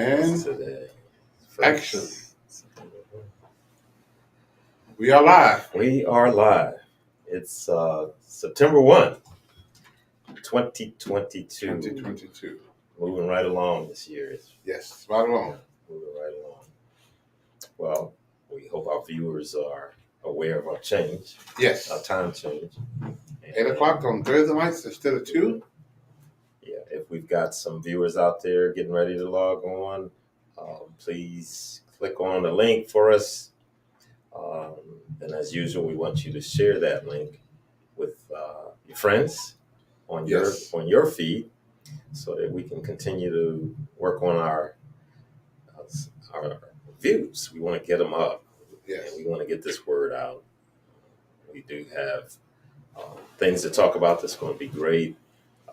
And today. action. We are live. We are live. It's September 1, 2022. 2022. Moving right along this year. Yes, right along. Moving right along. Well, we hope our viewers are aware of our change, Yes. our time change. 8 o'clock on Thursday nights instead of 2. Yeah, if we've got some viewers out there getting ready to log on, please click on the link for us. And as usual, we want you to share that link with your friends on your feed, so that we can continue to work on our views. We want to get them up. Yes. And we want to get this word out. We do have things to talk about that's going to be great,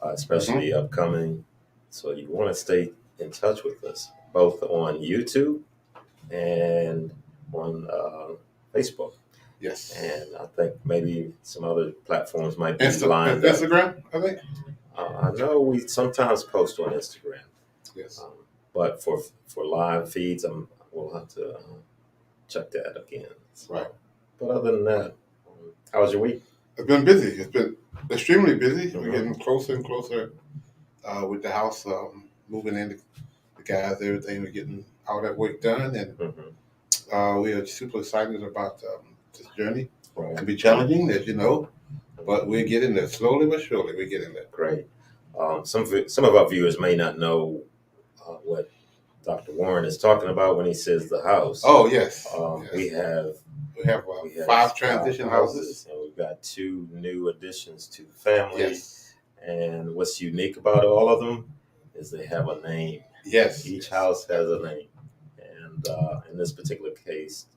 especially upcoming. So you want to stay in touch with us, both on YouTube and on Facebook. Yes. And I think maybe some other platforms might be lined up. Instagram, I think. I know we sometimes post on Instagram. Yes. But for live feeds, we'll have to check that again. So, right. But other than that, how was your week? It's been busy. It's been extremely busy. We're getting closer and closer with the house, moving in, the guys, everything. We're getting all that work done, and we are super excited about this journey. Right. It can be challenging, as you know, but we're getting there slowly but surely. We're getting there. Great. Some of our viewers may not know what Dr. Warren is talking about when he says the house. Oh, yes. Yes. We have 5 transition houses. And we've got 2 new additions to the family. Yes. And what's unique about all of them is they have a name. Yes. Each house has a name. And in this particular case,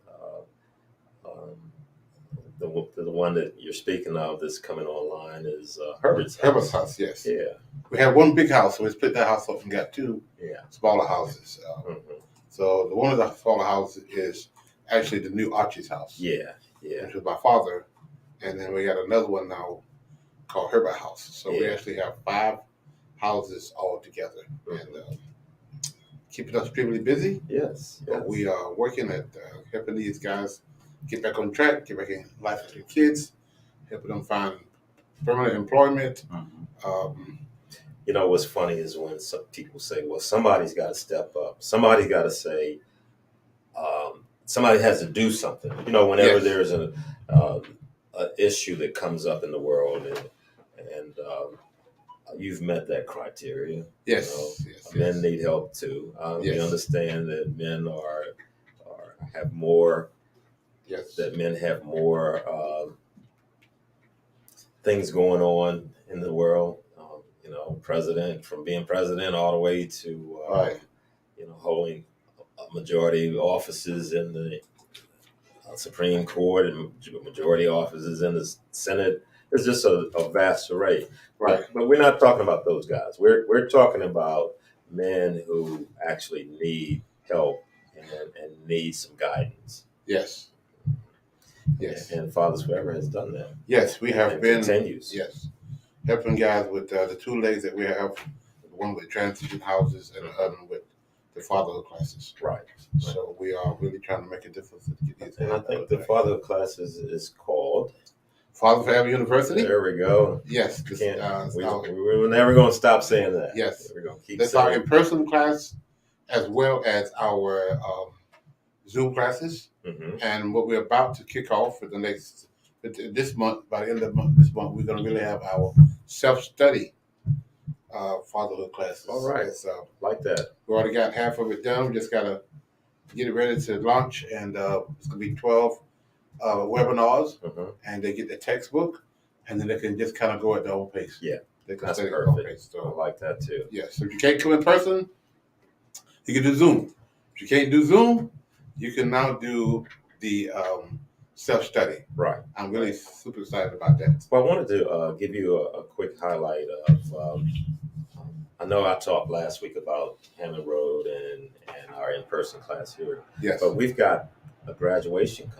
the one that you're speaking of that's coming online is Herbert's house. Herbert's house, yes. Yeah. We have one big house, so we split that house up and got 2 smaller houses. So the one of the smaller houses is actually the new Archie's house. Yeah, yeah. Which was my father. And then we got another one now called Herbert House. So we actually have 5 houses all together. And keeping us extremely busy. Yes. But we are working at helping these guys get back on track, get back in life with their kids, helping them find permanent employment. You know, what's funny is when some people say, well, somebody's got to step up. Somebody's got to say, somebody has to do something. You know, whenever there's an issue that comes up in the world, and you've met that criteria. Yes. Men need help too. We understand that men have more. Yes. That men have more things going on in the world. From being president all the way to holding majority offices in the Supreme Court and majority offices in the Senate. It's just a vast array. Right. But we're not talking about those guys. We're talking about men who actually need help and need some guidance. Yes. Yes. And Fathers Forever has done that. Yes, we have been. Continues. Yes. Helping guys with the 2 legs that we have, one with transition houses and the other with the fatherhood classes. Right. So we are really trying to make a difference. And I think the fatherhood classes is called Father Forever University. There we go. Yes. We're never going to stop saying that. Yes. We're going to keep that's saying our in-person class as well as our Zoom classes. And what we're about to kick off for this month, by the end of this month, we're going to really have our self-study fatherhood classes. All right. Like that. We already got half of it done. We just got to get it ready to launch. And it's going to be 12 webinars. And they get the textbook. And then they can just kind of go at their own pace. Yeah. They can That's study perfect. at their own pace. So I like that too. Yes. So if you can't come in person, you can do Zoom. If you can't do Zoom, you can now do the self-study. Right. I'm really super excited about that. Well, I wanted to give you a quick highlight of, I know I talked last week about Hammond Road and our in-person class here. Yes. But we've got a graduation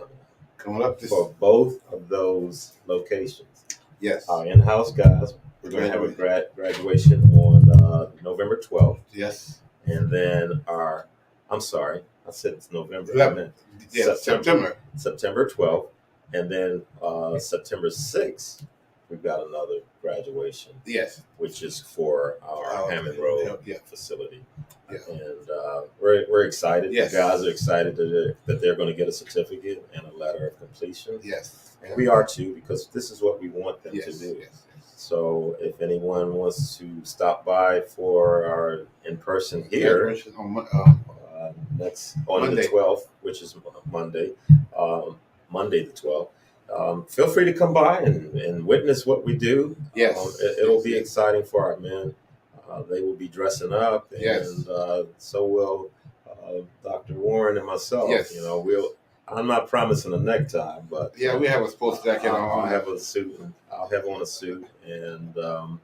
coming up for both of those locations. Yes. Our in-house guys, we're going to have a graduation on November 12th. Yes. and then I'm sorry, I said it's November. 11th. Yes, September 12th, and then September 6th, we've got another graduation. Yes, which is for our Hammond Road facility. Yeah. And we're excited. Yes. The guys are excited that they're going to get a certificate and a letter of completion. Yes. And we are too, because this is what we want them to do. Yes. So if anyone wants to stop by for our in-person here next on Monday. the 12th, which is Monday, Monday the 12th, feel free to come by and witness what we do. Yes. It'll be exciting for our men. They will be dressing up, and so will Dr. Warren and myself. Yes. I'm not promising a necktie, but we have a sports jacket on. I'll have a suit. I'll have on a suit and a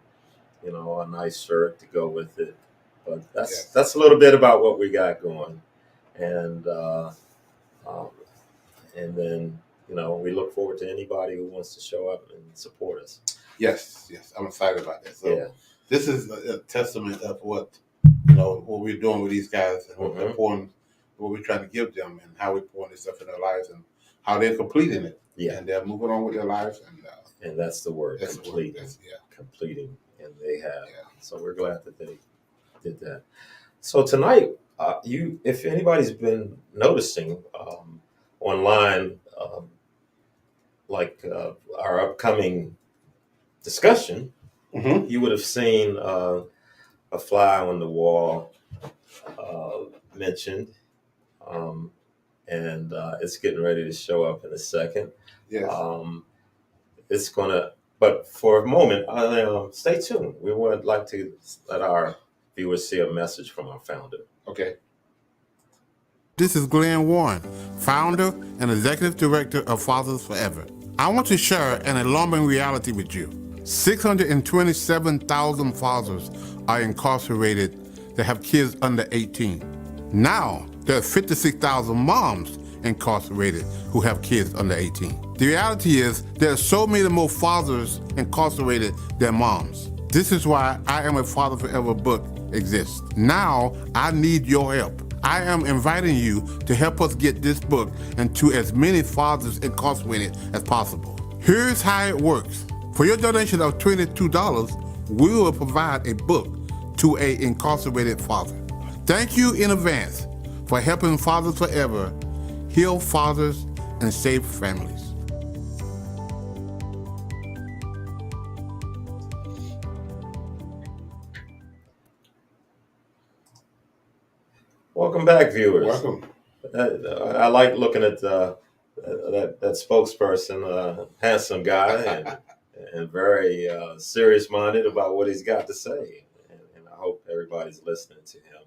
nice shirt to go with it. But that's a little bit about what we got going, and then we look forward to anybody who wants to show up and support us. Yes, I'm excited about that. So this is a testament of what we're doing with these guys and what we're pouring, what we're trying to give them, and how we're pouring this stuff in their lives and how they're completing it. Yeah, and they're moving on with their lives, and that's the word, completing. Completing, and they have. Yeah. So we're glad that they did that. So tonight, if anybody's been noticing online, our upcoming discussion, you would have seen a fly on the wall mentioned, and it's getting ready to show up in a second. Yes. It's gonna, but for a moment, stay tuned. We would like to let our viewers see a message from our founder. Okay. This is Glenn Warren, founder and executive director of Fathers Forever. I want to share an alarming reality with you. 627,000 fathers are incarcerated that have kids under 18. Now, there are 56,000 moms incarcerated who have kids under 18. The reality is there are so many more fathers incarcerated than moms. This is why I Am a Father Forever book exists. Now, I need your help. I am inviting you to help us get this book into as many fathers incarcerated as possible. Here's how it works. For your donation of $22, we will provide a book to an incarcerated father. Thank you in advance for helping Fathers Forever heal fathers and save families. Welcome back, viewers. Welcome. I like looking at that spokesperson, handsome guy, and very serious-minded about what he's got to say. And I hope everybody's listening to him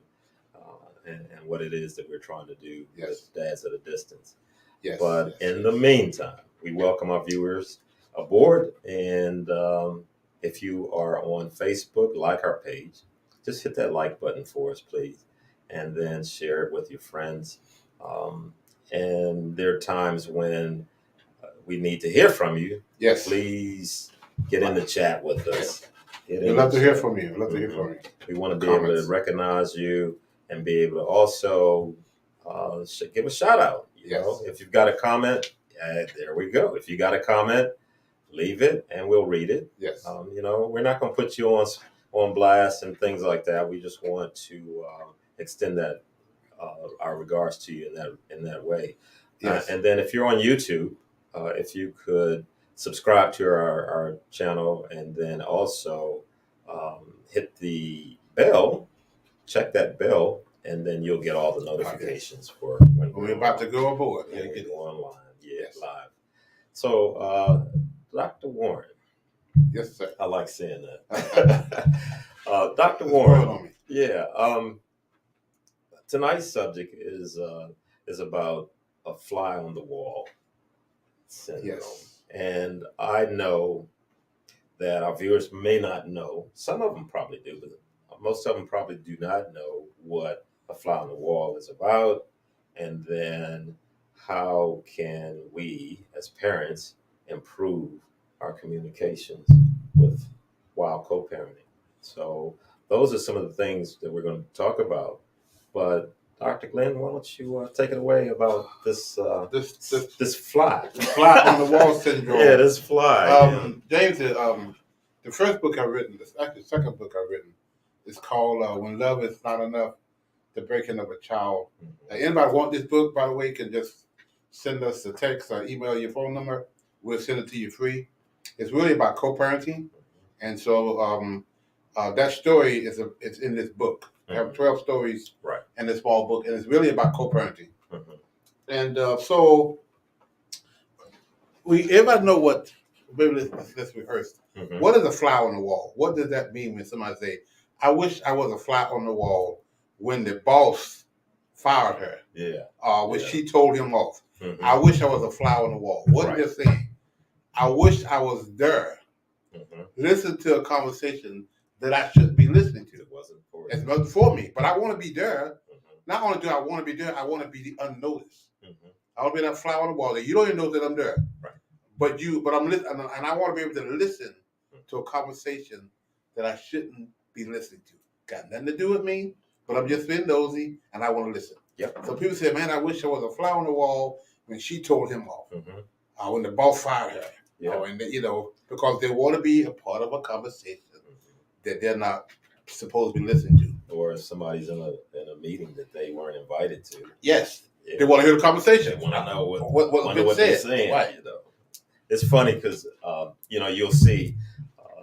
and what it is that we're trying to do with Dads at a Distance. Yes. But in the meantime, we welcome our viewers aboard. And if you are on Facebook, like our page. Just hit that like button for us, please. And then share it with your friends. And there are times when we need to hear from you. Yes. Please get in the chat with us. We'd love to hear from you. We want to be able to recognize you and be able to also give a shout out. You know, if you've got a comment, there we go. If you got a comment, leave it and we'll read it. Yes. We're not going to put you on blast and things like that. We just want to extend that our regards to you in that way. Yes. And then if you're on YouTube, if you could subscribe to our channel and then also hit the bell, check that bell, and then you'll get all the notifications for when we're about to go aboard. Yeah, get online. Yes, live. So, Dr. Warren. Yes, sir. I like saying that. Dr. Warren. Yeah. Tonight's subject is about a fly on the wall syndrome. Yes. And I know that our viewers may not know. Some of them probably do, but most of them probably do not know what a fly on the wall is about. And then how can we as parents improve our communications while co-parenting? So those are some of the things that we're going to talk about But Dr. Glenn, why don't you take it away about this This fly? fly on the wall syndrome. Yeah, this fly. James, the first book I've written, actually the second book I've written, is called "When Love Is Not Enough: The Breaking of a Child." Anybody want this book, by the way, can just send us a text or email your phone number. We'll send it to you free. It's really about co-parenting, and so that story it's in this book. I have 12 stories in this small book, and it's really about co-parenting. And so everybody know what. Maybe let's rehearse. What is a fly on the wall? What does that mean when somebody say, "I wish I was a fly on the wall when the boss fired her"? When she told him off. I wish I was a fly on the wall. What are they saying? I wish I was there. Listen to a conversation that I shouldn't be listening to. It wasn't for me, but I want to be there. Not only do I want to be there, I want to be unnoticed. I want to be that fly on the wall that you don't even know that I'm there. But I'm listening, and I want to be able to listen to a conversation that I shouldn't be listening to. Got nothing to do with me, but I'm just being nosy, and I want to listen. So people say, "Man, I wish I was a fly on the wall when she told him off, when the boss fired her." And because they want to be a part of a conversation that they're not supposed to be listening to, or if somebody's in a meeting that they weren't invited to. Yes, they want to hear the conversation. They want to know what they're saying. It's funny because you'll see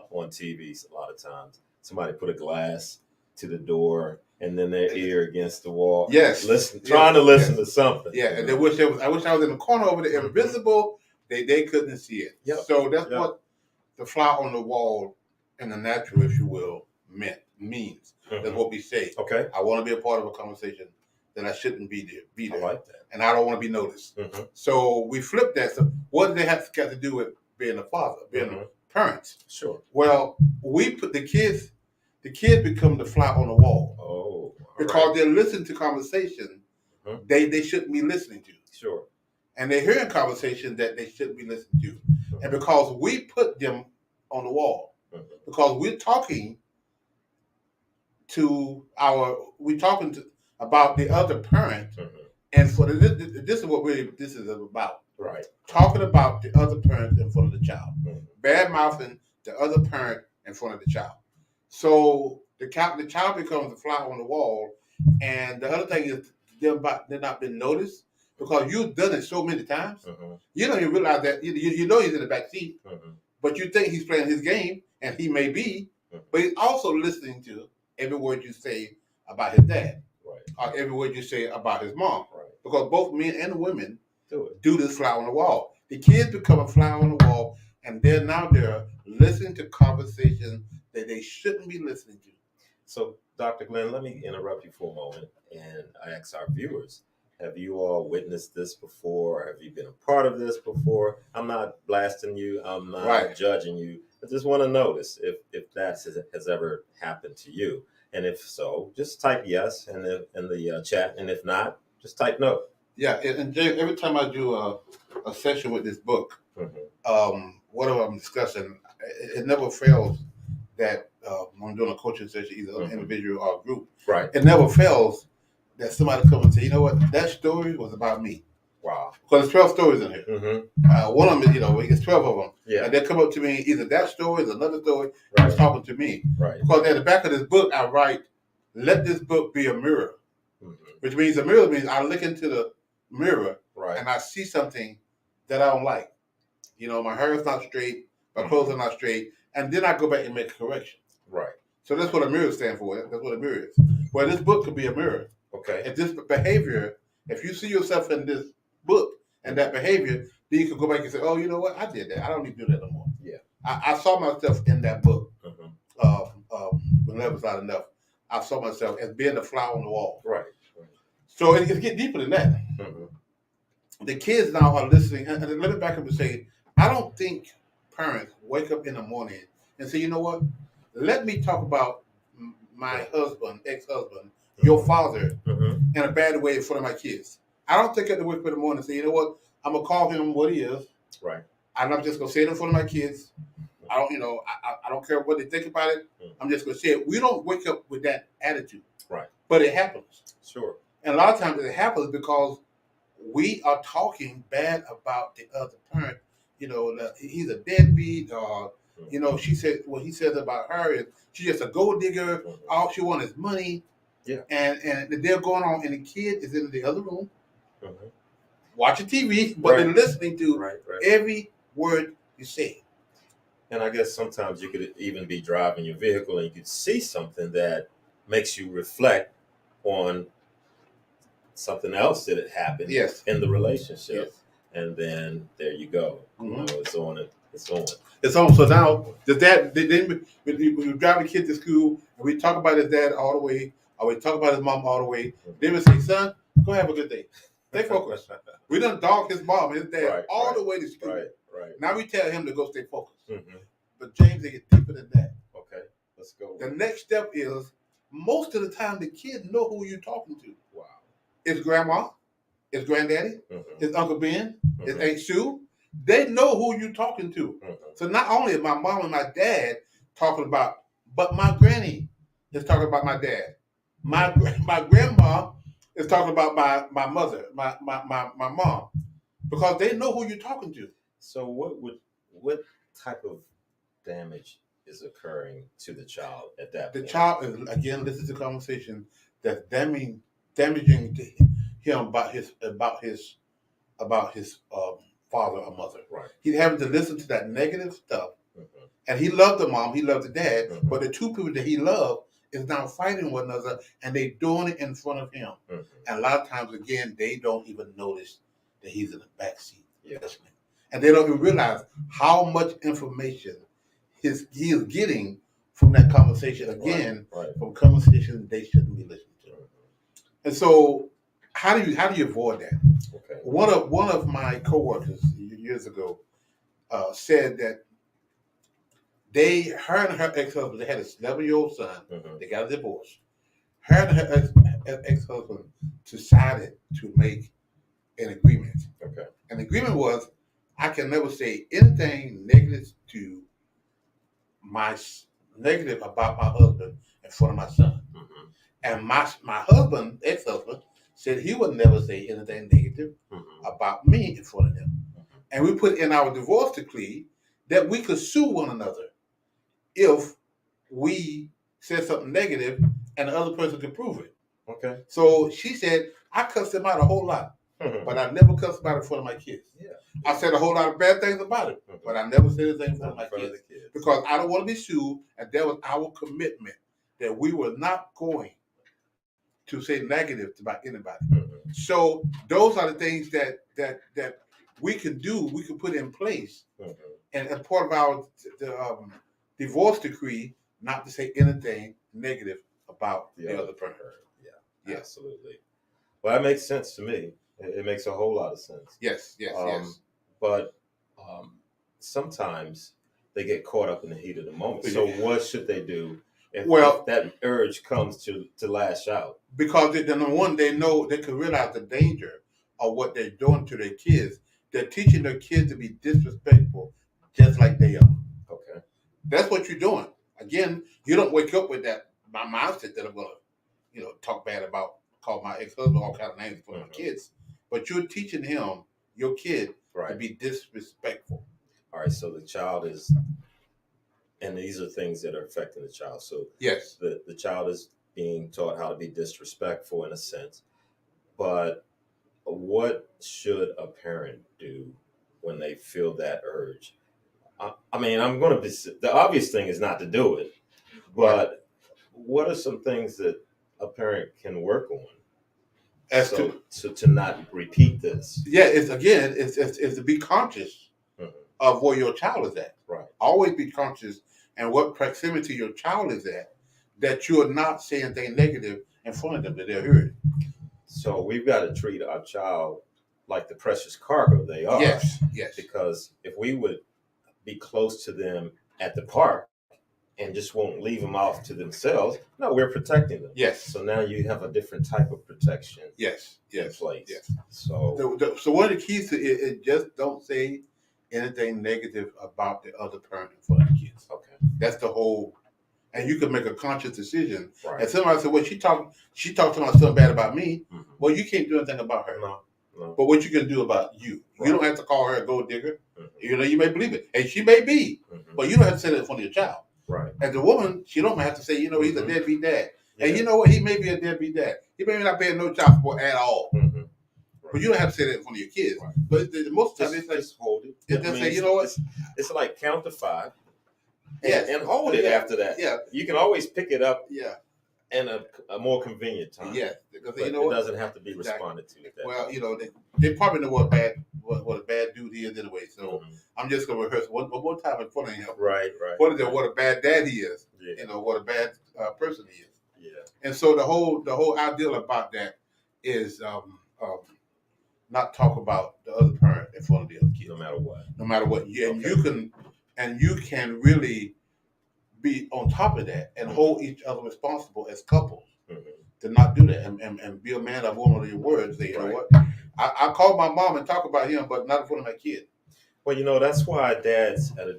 on TV a lot of times somebody put a glass to the door and then their ear against the wall. Yes, trying to listen to something. And they wish I wish I was in the corner over there, invisible. They couldn't see it. So that's what the fly on the wall in the natural, if you will, means. That's what we say. Okay. I want to be a part of a conversation that I shouldn't be there. I like that. And I don't want to be noticed. So we flip that. So what do they have to do with being a father, being a parent? Sure. Well, we put the kids become the fly on the wall. Because they're listening to conversation they shouldn't be listening to. Sure. And they're hearing conversation that they shouldn't be listening to. And because we put them on the wall, because we're talking about the other parent, and for this is what really this is about. Right. Talking about the other parent in front of the child, bad mouthing the other parent in front of the child. So the child becomes a fly on the wall, and the other thing is they're not been noticed because you've done it so many times. You don't even realize that you know he's in the back seat, but you think he's playing his game, and he may be, but he's also listening to every word you say about his dad, or every word you say about his mom, because both men and women do this fly on the wall. The kids become a fly on the wall, and they're now there listening to conversations that they shouldn't be listening to. So, Dr. Glenn, let me interrupt you for a moment and ask our viewers, have you all witnessed this before? Have you been a part of this before? I'm not blasting you. I'm not judging you. I just want to notice if that has ever happened to you. And if so, just type yes in the chat. And if not, just type no. Yeah, and Jay, every time I do a session with this book, whatever I'm discussing, it never fails that when I'm doing a coaching session, either an individual or a group, it never fails that somebody comes and say, "You know what? That story was about me." Wow. Because there's 12 stories in here. One of them, it's 12 of them. Yeah. And they come up to me, either that story is another story that's talking to me. Because at the back of this book, I write, "Let this book be a mirror." Which means a mirror means I look into the mirror and I see something that I don't like. My hair is not straight, my clothes are not straight, and then I go back and make a correction. So that's what a mirror stands for. That's what a mirror is. Well, this book could be a mirror. If this behavior, if you see yourself in this book and that behavior, then you can go back and say, "Oh, you know what? I did that. I don't need to do that no more." I saw myself in that book. When Love Was Not Enough, I saw myself as being a fly on the wall. So it gets deeper than that. The kids now are listening, and let me back up and say, I don't think parents wake up in the morning and say, "You know what? Let me talk about my husband, ex-husband, your father, in a bad way in front of my kids." I don't think I have to wake up in the morning and say, "You know what? I'm gonna call him what he is, and I'm just gonna say it in front of my kids. I don't, I don't care what they think about it. I'm just gonna say it." We don't wake up with that attitude. but it happens. Sure. And a lot of times it happens because we are talking bad about the other parent. You know, he's a deadbeat, or you know, she said what he says about her is she's just a gold digger. Mm-hmm. All she wants is money. Yeah. And they're going on, and the kid is in the other room Mm-hmm. watching TV, but they're listening to every word you say. And I guess sometimes you could even be driving your vehicle and you could see something that makes you reflect on something else that had happened in the relationship. Yes. And then there you go. Mm-hmm. You know, it's on. It's on. So now, does that, then when you drive the kid to school and we talk about his dad all the way, or we talk about his mom all the way, Mm-hmm. then we say, son, go have a good day. Stay focused. We done dog his mom and his dad all the way to school. Right. Now we tell him to go stay focused. Mm-hmm. But James, they get deeper than that. Okay, let's go. The next step is most of the time the kids know who you're talking to. Wow. It's grandma, it's granddaddy, Mm-hmm. it's Uncle Ben, Mm-hmm. it's Aunt Sue. They know who you're talking to. Mm-hmm. So not only is my mom and my dad talking about, but my granny is talking about my dad. My grandma is talking about my mother, my mom, because they know who you're talking to. So what type of damage is occurring to the child at that point? The child is, again, this is the conversation that's damaging to him about his father or mother. Right. He's having to listen to that negative stuff. Mm-hmm. And he loved the mom, he loved the dad, Mm-hmm. but the two people that he loved is now fighting one another, and they doing it in front of him. Mm-hmm. And a lot of times, again, they don't even notice that he's in the back seat listening, and they don't even realize how much information he is getting from that conversation. Again, from conversations they shouldn't be listening to. Mm-hmm. And so, how do you avoid that? Okay. One of my coworkers years ago said that her and her ex-husband, they had a 11-year-old son. Mm-hmm. They got a divorce. Her and her ex-husband decided to make an agreement. Okay. An agreement was, I can never say anything negative about my husband in front of my son. Mm-hmm. And my husband, ex-husband, said he would never say anything negative about me in front of them. Mm-hmm. And we put in our divorce decree that we could sue one another if we said something negative and the other person could prove it. Okay. So she said, I cussed him out a whole lot, Mm-hmm. but I never cussed him out in front of my kids. Yeah. I said a whole lot of bad things about him, Mm-hmm. but I never said anything in front of my kids. kids. Because I don't want to be sued, and that was our commitment, that we were not going to say negative about anybody. Mm-hmm. So those are the things that we can do, we can put in place, Mm-hmm. and as part of our divorce decree, not to say anything negative about the other person. Yeah, absolutely. Well, that makes sense to me. It makes a whole lot of sense. Yes. But sometimes they get caught up in the heat of the moment. So what should they do if that urge comes to lash out? Because number one, they know, they can realize the danger of what they're doing to their kids. They're teaching their kids to be disrespectful just like they are. Okay. That's what you're doing. Again, you don't wake up with that my mindset that I'm going to, talk bad about, call my ex-husband all kind of names for my kids. But you're teaching him, your kid, to be disrespectful. All right, so the child is, and these are things that are affecting the child. So yes, the child is being taught how to be disrespectful in a sense. But what should a parent do when they feel that urge? I mean, I'm going to be, the obvious thing is not to do it, but what are some things that a parent can work on to not repeat this? Yeah, it's to be conscious of where your child is at. Right. Always be conscious and what proximity your child is at, that you are not saying anything negative in front of them that they'll hear it. So we've got to treat our child like the precious cargo they are. Yes. Because if we would be close to them at the park and just won't leave them off to themselves, no, we're protecting them. Yes. So now you have a different type of protection. Yes. In place. Yes. So one of the keys to it is just don't say anything negative about the other parent in front of the kids. Okay. That's the whole and you can make a conscious decision. Right. And somebody said, "Well, she talked to my son bad about me." Mhm. Well, you can't do anything about her. No. But what you can do about you, Right. you don't have to call her a gold digger. Mhm. You may believe it, and she may be, Mhm. but you don't have to say that in front of your child. Right. As a woman, she don't have to say, he's a Mhm. deadbeat dad. Yeah. And you know what? He may be a deadbeat dad. He may not pay no child support at all. Mhm. But you don't have to say that in front of your kids. Right. But most of the time, Just, it's like, just hold it. they say, you know what? It's like count to 5. Yes. And hold it Yeah. after that. Yeah. You can always pick it up Yeah. in a more convenient time. Yes. Because But you know it what? doesn't have to be Exactly. responded to at that Well, time. they probably know what a bad dude he is anyway. So Mhm. I'm just gonna rehearse one more time in front of him. Right. What a bad dad he is. Yeah. What a bad person he is. Yeah. And so the whole ideal about that is not talk about the other parent in front of the other kid, No matter what. no matter what. Yeah, Okay. and you can really be on top of that and hold each other responsible as couples Mhm. to not do that and be a man of woman of your words. Say, you know Right. what? I call my mom and talk about him, but not in front of my kid. Well, that's why dads at a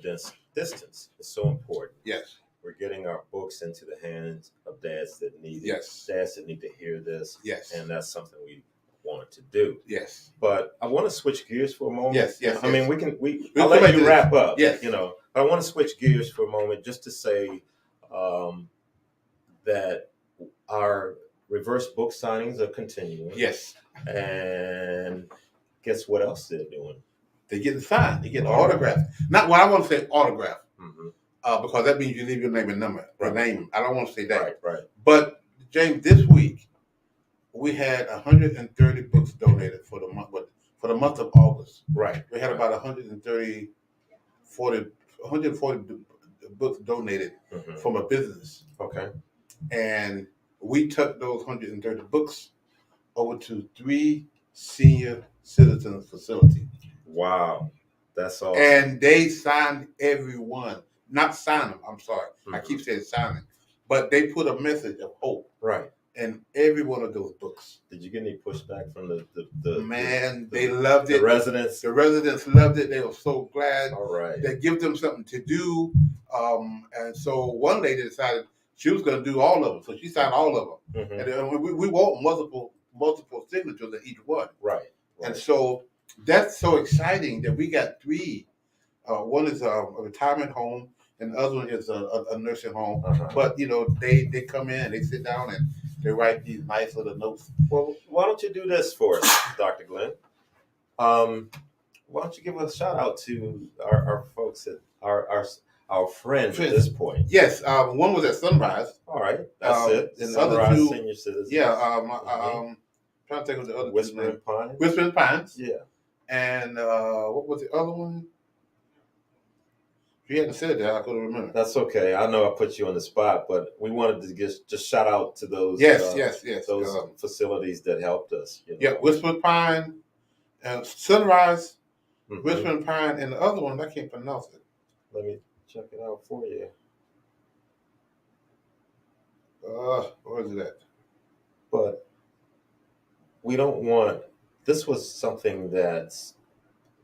distance is so important. Yes. We're getting our books into the hands of dads that need it. Yes. Dads that need to hear this. Yes. And that's something we wanted to do. Yes. But I want to switch gears for a moment. Yes. I mean, We'll I'll come back let to you this. wrap up. Yes. But I want to switch gears for a moment just to say that our reverse book signings are continuing. Yes. And guess what else they're doing? They're getting signed. They're getting autographed. Not what I want to say autograph. Mm-hmm. Because that means you leave your name and number. Or name. I don't want to say that. Right. But James, this week we had 130 books donated for the month of August. Right. We had about 140 books donated Mm-hmm. from a business, Okay. and we took those 130 books over to 3 senior citizen facilities, Wow. That's awesome. and they signed everyone. Not sign them. I'm sorry. I keep saying signing, but they put a message of hope Right. in every one of those books. Did you get any pushback from the Man, they loved it. the residents? The residents loved it. They were so glad. All right. That give them something to do. And so one lady decided she was going to do all of them. So she signed all of them. Mhm. And then we want multiple signatures in each one. Right. And so that's so exciting that we got 3. One is a retirement home, and the other one is a nursing home. Uh-huh. But they come in and they sit down and they write these nice little notes. Well, why don't you do this for us, Dr. Glenn? Why don't you give a shout out to our folks at our friends at this point? Yes, one was at Sunrise. All right, that's it. And the other Sunrise 2, Senior Citizens. Yeah, Mhm. trying to think of the other Whispering Pines. Whispering Pines. Yeah. And what was the other one? If you hadn't said that, I couldn't remember. That's okay. I know I put you on the spot, but we wanted to just shout out to those. Yes. Those facilities that helped us. Yeah, Whispering Pine, and Sunrise, Mhm. Whispering Pine, and the other one I can't pronounce it. Let me check it out for you. Where is it at? But we don't want. This was something that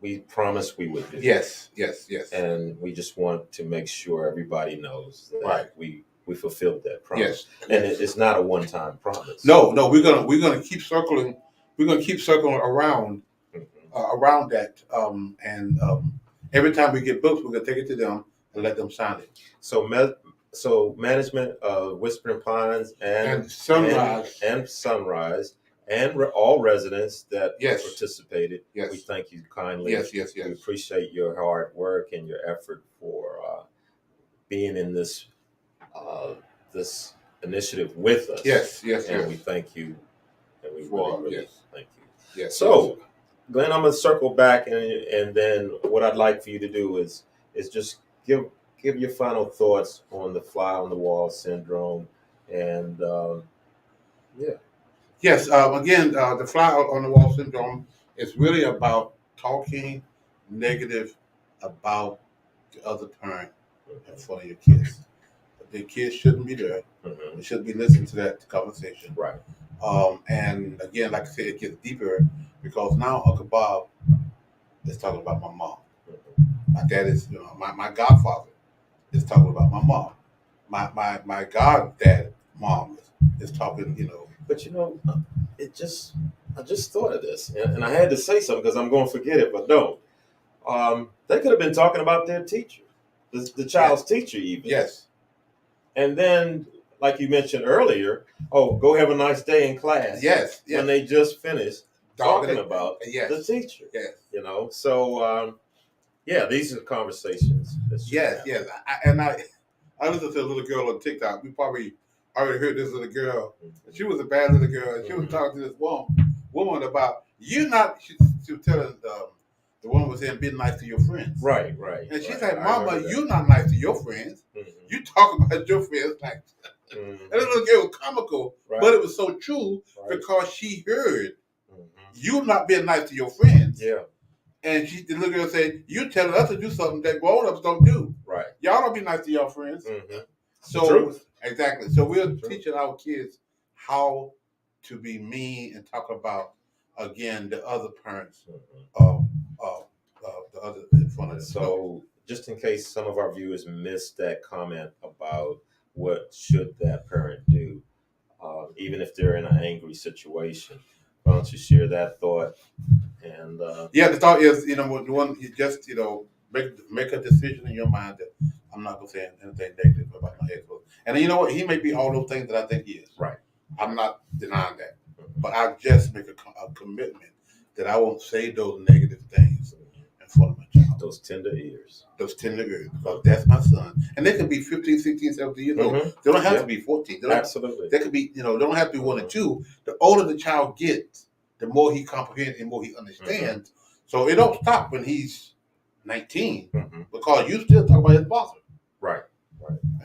we promised we would do. Yes. And we just want to make sure everybody knows that Right. we fulfilled that promise. Yes. And it's not a one-time promise. No, we're gonna keep circling. We're gonna keep circling around Mhm. around that. Every time we get books, we're gonna take it to them and let them sign it. So management of Whispering Pines And Sunrise. and Sunrise and all residents that Yes. participated. Yes. We thank you kindly. Yes. We appreciate your hard work and your effort for being in this initiative with us. Yes. And we thank you. And we really Yes. thank you. Yes. So, Glenn, I'm gonna circle back, and then what I'd like for you to do is just give your final thoughts on the fly on the wall syndrome, and Yes, again, the fly on the wall syndrome is really about talking negative about the other parent in front of your kids. The kids shouldn't be there. Mhm. They shouldn't be listening to that conversation. Right. And again, like I said, it gets deeper because now Uncle Bob is talking about my mom. Mhm. My dad is, my godfather is talking about my mom. my goddad mom is talking, you know. But I just thought of this, and I had to say something because I'm going to forget it, but no. They could have been talking about their teacher, the child's teacher, even. Yes. And then, like you mentioned earlier, oh, go have a nice day in class. Yes. When they just finised talking about yes. the teacher. Yes. You know, so yeah, these are conversations. Yes. I listened to a little girl on TikTok. We probably already heard this little girl. She was a bad little girl, and she was talking to this woman about you not. She was telling the woman was saying, "Be nice to your friends." Right. And she's like, "Mama, you're not nice to your friends. Mm-hmm. You talk about your friends like." And the little girl was comical, but it was so true because she heard you not being nice to your friends. Yeah. And the little girl said, "You telling us to do something that grown-ups don't do. Right. Y'all don't be nice to your friends." Mm-hmm. So exactly. So we're teaching our kids how to be mean and talk about again the other parents the other in front of them. So just in case some of our viewers missed that comment about what should that parent do, even if they're in an angry situation, why don't you share that thought? And the thought is, one you just make a decision in your mind that I'm not gonna say anything negative about my ex-husband. And you know what? He may be all those things that I think he is. Right. I'm not denying that, but I just make a commitment that I won't say those negative things in front of my child. Those tender ears. Because that's my son. And they can be 15, 16, 17 years old. They don't have to be 14. Absolutely. They could be, they don't have to be 1 or 2. The older the child gets, the more he comprehends and more he understands. So it don't stop when he's 19 because you still talk about his father. Right.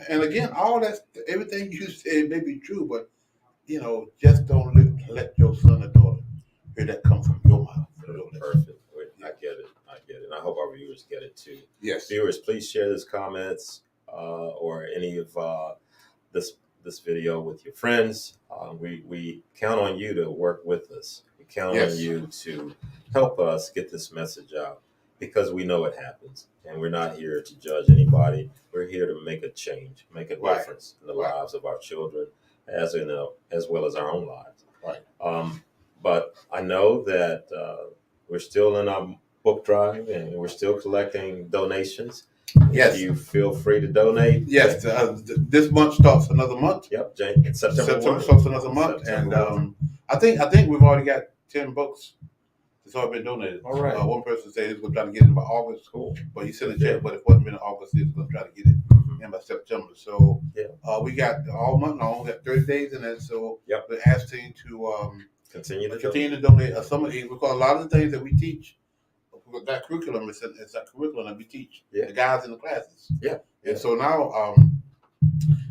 And again, all that, everything you said may be true, but just don't let your son or daughter hear that come from your mouth. Perfect. I get it. And I hope our viewers get it too. Yes. Viewers, please share this comments or any of this video with your friends. We count on you to work with us. We count on you to help us get this message out because we know it happens. And we're not here to judge anybody. We're here to make a change, make a difference in the lives of our children as well as our own lives. Right. But I know that we're still in our book drive and we're still collecting donations. Yes. If you feel free to donate. Yes. This month starts another month. Yep. September starts another month. And I think we've already got 10 books that's already been donated. All right. One person said he's going to try to get it by August. Cool. But he sent a check, but if it wasn't been in August, he's going to try to get it in by September. So we got all month long. We got 30 days in it. So we're asking to continue to donate some of these because a lot of the things that we teach, that curriculum is a curriculum that we teach the guys in the classes. Yeah. And so now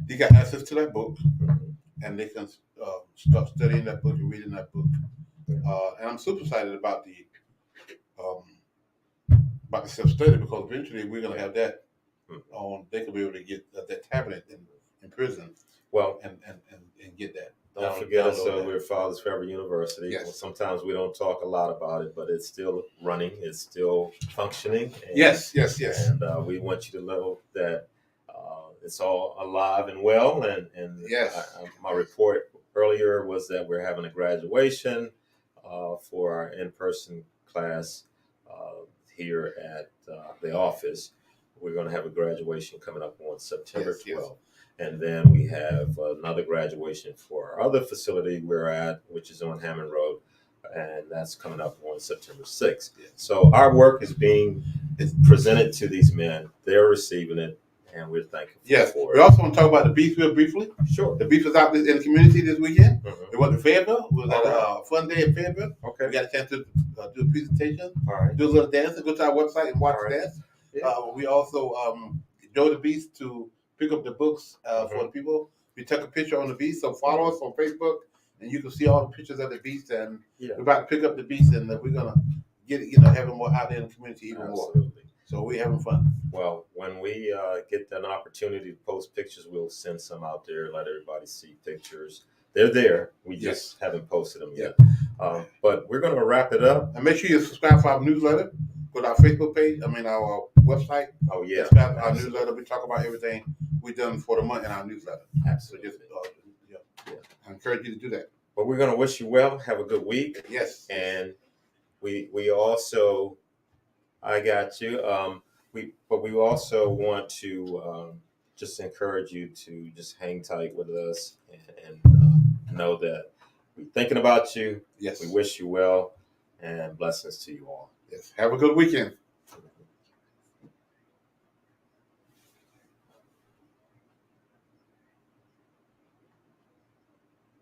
they got access to that book, and they can start studying that book and reading that book. And I'm super excited about the self-study because eventually we're going to have that on. They can be able to get that tablet in prison. Well, and get that. Don't forget us. We're Fathers Forever University. Yes. Well, sometimes we don't talk a lot about it, but it's still running. It's still functioning. And, yes. And we want you to know that it's all alive and well. And my report earlier was that we're having a graduation for our in-person class here at the office. We're going to have a graduation coming up on September 12th. Yes. And then we have another graduation for our other facility we're at, which is on Hammond Road, and that's coming up on September 6th. Yeah. So our work is being presented to these men. They're receiving it, and we're thankful for it. We also want to talk about the Beast real briefly. Sure. The Beast was out in the community this weekend. We went to Fayetteville. We was at a fun day in Fayetteville. Okay. We got a chance to do a presentation, do a little dance, and go to our website and watch the dance. Yeah. We also drove the Beast to pick up the books for the people. We took a picture on the Beast, so follow us on Facebook, and you can see all the pictures of the Beast. And we're about to pick up the Beast, and we're gonna get it, having more out there in the community even more. So we're having fun. Well, when we get an opportunity to post pictures, we'll send some out there, let everybody see pictures. They're there. We just haven't posted them yet. But we're gonna wrap it up. And make sure you subscribe to our newsletter. Go to our Facebook page. Our website. Oh yeah. Subscribe to our newsletter. We talk about everything we've done for the month in our newsletter. So Absolutely. just, I encourage you to do that. But we're going to wish you well. Have a good week. Yes. And we also, I got you. We also want to just encourage you to just hang tight with us and know that we're thinking about you. Yes. We wish you well, and blessings to you all. Yes. Have a good weekend.